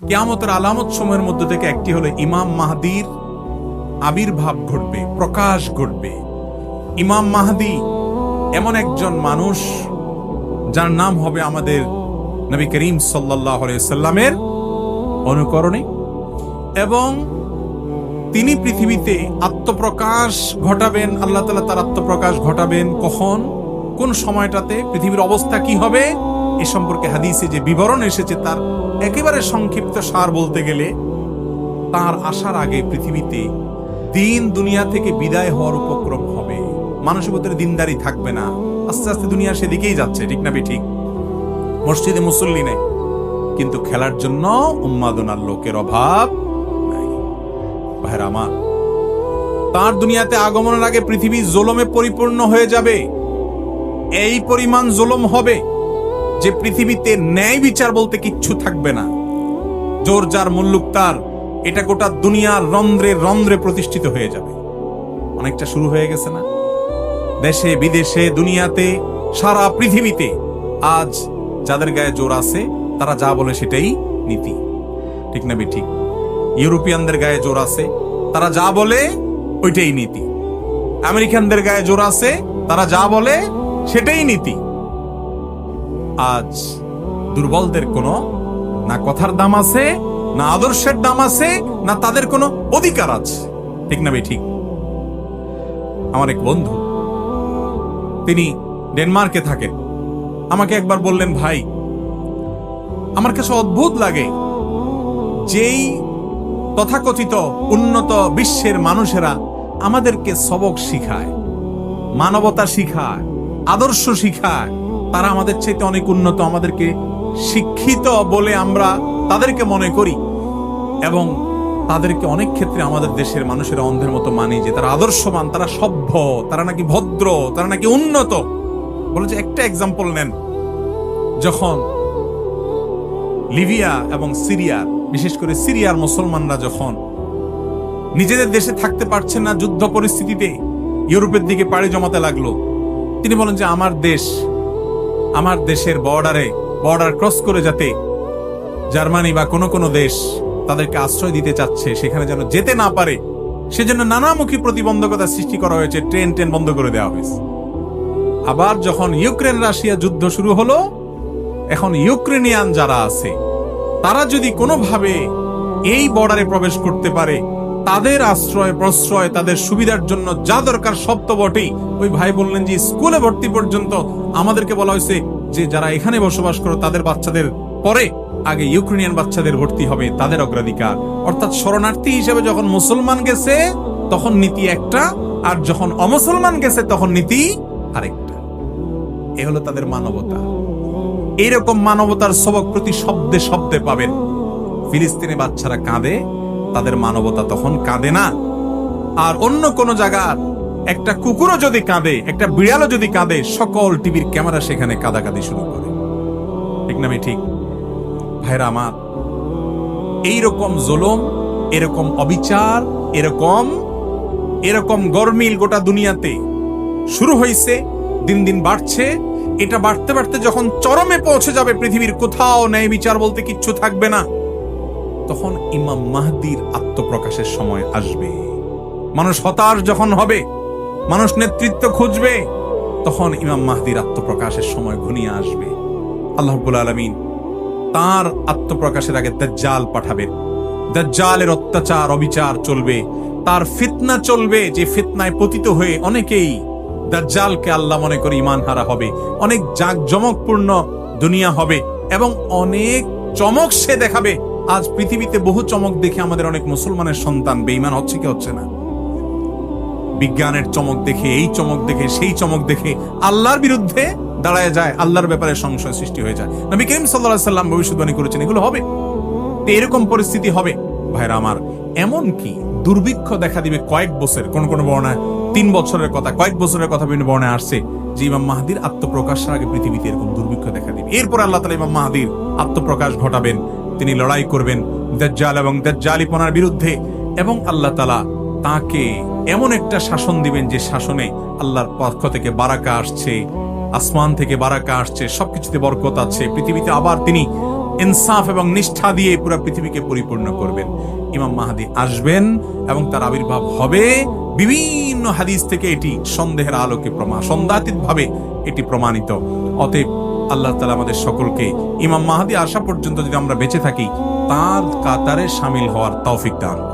কিয়ামতের আলামত সময়ের মধ্যে থেকে একটি হলো ইমাম মাহদির আবির্ভাব ঘটবে, প্রকাশ ঘটবে। ইমাম মাহদি এমন একজন মানুষ যার নাম হবে আমাদের নবী করিম সাল্লাল্লাহু আলাইহি ওয়াসাল্লামের অনুকরণে, এবং তিনি পৃথিবীতে আত্মপ্রকাশ ঘটাবেন। আল্লাহ তাআলা তার আত্মপ্রকাশ ঘটাবেন কখন, কোন সময়টাতে, পৃথিবীর অবস্থা কি হবে, এ সম্পর্কে হাদিসে যে বিবরণ এসেছে তার একেবারে সংক্ষিপ্ত সার বলতে গেলে, তার আসার আগে পৃথিবীতে দিন দুনিয়া থেকে বিদায় হওয়ার উপক্রম হবে। মানুষের ভিতরে দিনদারি থাকবে না। আস্তে আস্তে দুনিয়া সেদিকেই যাচ্ছে, ঠিক না ঠিক? মসজিদে মুসল্লি নেই, কিন্তু খেলার জন্য উন্মাদনার লোকের অভাব নাই। ভাইরা আমার, তার দুনিয়াতে আগমনের আগে পৃথিবী জুলুমে পরিপূর্ণ হয়ে যাবে। এই পরিমাণ জুলুম হবে যে পৃথিবীতে ন্যায় বিচার বলতে কিচ্ছু থাকবে না। জোর যার মুল্লুক তার, এটা গোটা দুনিয়ার রন্ধ্রে রন্ধ্রে প্রতিষ্ঠিত হয়ে যাবে। অনেকটা শুরু হয়ে গেছে না? দেশে বিদেশে দুনিয়াতে সারা পৃথিবীতে আজ যাদের গায়ে জোর আছে তারা যা বলে সেটাই নীতি, ঠিক না ঠিক? ইউরোপিয়ানদের গায়ে জোর আছে, তারা যা বলে ওইটাই নীতি। আমেরিকানদের গায়ে জোর আছে, তারা যা বলে সেটাই নীতি। আজ দুর্বলদের কোনো না কথার দাম আছে, না আদর্শের দাম আছে, না তাদের কোনো অধিকার আছে, ঠিক না ঠিক? আমার এক বন্ধু, তিনি ডেনমার্কে থাকেন, আমাকে একবার বললেন, ভাই আমার কাছে অদ্ভুত লাগে যেই তথাকথিত উন্নত বিশ্বের মানুষেরা আমাদেরকে সবক শিখায়, মানবতা শিখায়, আদর্শ শিখায়, তারা আমাদের চাইতে অনেক উন্নত, আমাদেরকে শিক্ষিত বলে আমরা তাদেরকে মনে করি, এবং তাদেরকে অনেক ক্ষেত্রে আমাদের দেশের মানুষেরা অন্ধের মতো মানি যে তারা আদর্শবান, তারা সভ্য, তারা নাকি ভদ্র, তারা নাকি উন্নত। বলে যে একটা এক্সাম্পল নেন, যখন লিবিয়া এবং সিরিয়ার, বিশেষ করে সিরিয়ার মুসলমানরা যখন নিজেদের দেশে থাকতে পারছেন না, যুদ্ধ পরিস্থিতিতে ইউরোপের দিকে পাড়ি জমাতে লাগলো, তিনি বলেন যে আমার দেশের বর্ডার ক্রস করে যাতে জার্মানি বা কোনো দেশ তাদেরকে আশ্রয় দিতে চাচ্ছে, সেখানে যেন যেতে না পারে, সেজন্য নানামুখী প্রতিবন্ধকতা সৃষ্টি করা হয়েছে, ট্রেন বন্ধ করে দেওয়া হয়েছে। আবার যখন ইউক্রেন রাশিয়া যুদ্ধ শুরু হলো, এখন ইউক্রেনিয়ান যারা আছে তারা যদি কোনোভাবে এই বর্ডারে প্রবেশ করতে পারে, তাদের আশ্রয় প্রশ্রয়, তাদের সুবিধার জন্য যা দরকার সব তো বটেই। ওই ভাই বললেন যে স্কুলে ভর্তি পর্যন্ত আমাদেরকে বলা হয়েছে যে যারা এখানে বসবাস করে তাদের বাচ্চাদের পরে আগে ইউক্রেনিয়ান বাচ্চাদের ভর্তি হবে, তাদের অগ্রাধিকার। অর্থাৎ শরণার্থী হিসেবে যখন মুসলমান গেছে তখন নীতি একটা, আর যখন অমুসলমান গেছে তখন নীতি আরেকটা। এ হলো তাদের মানবতা। এইরকম মানবতার সবক প্রতি শব্দে শব্দে পাবেন। ফিলিস্তিনি বাচ্চারা কাঁদে, তাদের মানবতা তখন কাঁদে না। আর অন্য কোন জায়গার একটা কুকুরও যদি কাঁদে, একটা বিড়ালও যদি কাঁদে, সকল টিভির ক্যামেরা সেখানে কাঁদাকাঁদি শুরু করে, ঠিক না ঠিক? ভাইরা আমার, এইরকম জুলুম, এরকম অবিচার, এরকম গরমিল গোটা দুনিয়াতে শুরু হয়েছে, দিন দিন বাড়ছে। এটা বাড়তে বাড়তে যখন চরমে পৌঁছে যাবে, পৃথিবীর কোথাও ন্যায় বিচার বলতে কিচ্ছু থাকবে না, তখন ইমাম মাহদির আত্মপ্রকাশের সময় আসবে। মানুষ হতাশ যখন হবে, মানুষ নেতৃত্ব খুঁজবে, তখন ইমাম মাহদির আত্মপ্রকাশের সময় ঘনিয়ে আসবে। আল্লাহ রাব্বুল আলামিন তার আত্মপ্রকাশের আগে দাজ্জাল পাঠাবেন। দাজ্জালের অত্যাচার অবিচার চলবে, তার ফিতনা চলবে, যে ফিতনায় পতিত হয়ে অনেকেই দাজ্জালকে আল্লাহ মনে করে ঈমান হারা হবে। অনেক জাঁকজমকপূর্ণ দুনিয়া হবে এবং অনেক চমক সে দেখাবে। আজ পৃথিবীতে বহু চমক দেখে আমাদের অনেক মুসলমানের সন্তান বেঈমান হচ্ছে কি হচ্ছে না? বিজ্ঞানের চমক দেখে, এই চমক দেখে, সেই চমক দেখে আল্লাহর বিরুদ্ধে দাঁড়ায় যায়, আল্লাহর ব্যাপারে সংশয় সৃষ্টি হয়ে যায়। নবী করিম সাল্লাল্লাহু আলাইহি সাল্লাম ভবিষ্যদ্বাণী করেছেন এগুলো হবে, এরকম পরিস্থিতি হবে। ভাইরা আমার, এমন কি দুর্ভিক্ষ দেখা দিবে কয়েক বছর, কোন বর্ণায় 3 বছরের কথা, কয়েক বছরের কথা বিভিন্ন বর্ণায় আসছে যে ইমাম মাহদির আত্মপ্রকাশের আগে পৃথিবীতে এরকম দুর্ভিক্ষ দেখা দিবে। এরপর আল্লাহ তাআলা ইমাম মাহদির আত্মপ্রকাশ ঘটাবেন, তিনি লড়াই করবেন দাজ্জাল এবং দাজ্জালিপনার বিরুদ্ধে, এবং আল্লাহ তাআলা তাকে এমন একটা শাসন দিবেন যে শাসনে আল্লাহর পক্ষ থেকে বারাকা আসছে, আসমান থেকে বারাকা আসছে, সবকিছুতে বরকত আছে। পৃথিবীতে আবার তিনি ইনসাফ এবং নিষ্ঠা দিয়ে পুরো পৃথিবীকে পরিপূর্ণ করবেন। ইমাম মাহদী আসবেন এবং তার আবির্ভাব হবে। বিভিন্ন হাদিস থেকে এটি সন্দেহের আলোকে সন্দেহাতীতভাবে এটি প্রমাণিত। অতএব আল্লাহ তাআলা আমাদের সকলকে ইমাম মাহদী আসা পর্যন্ত যদি আমরা বেঁচে থাকি তার কাতারে শামিল হওয়ার তৌফিক দান।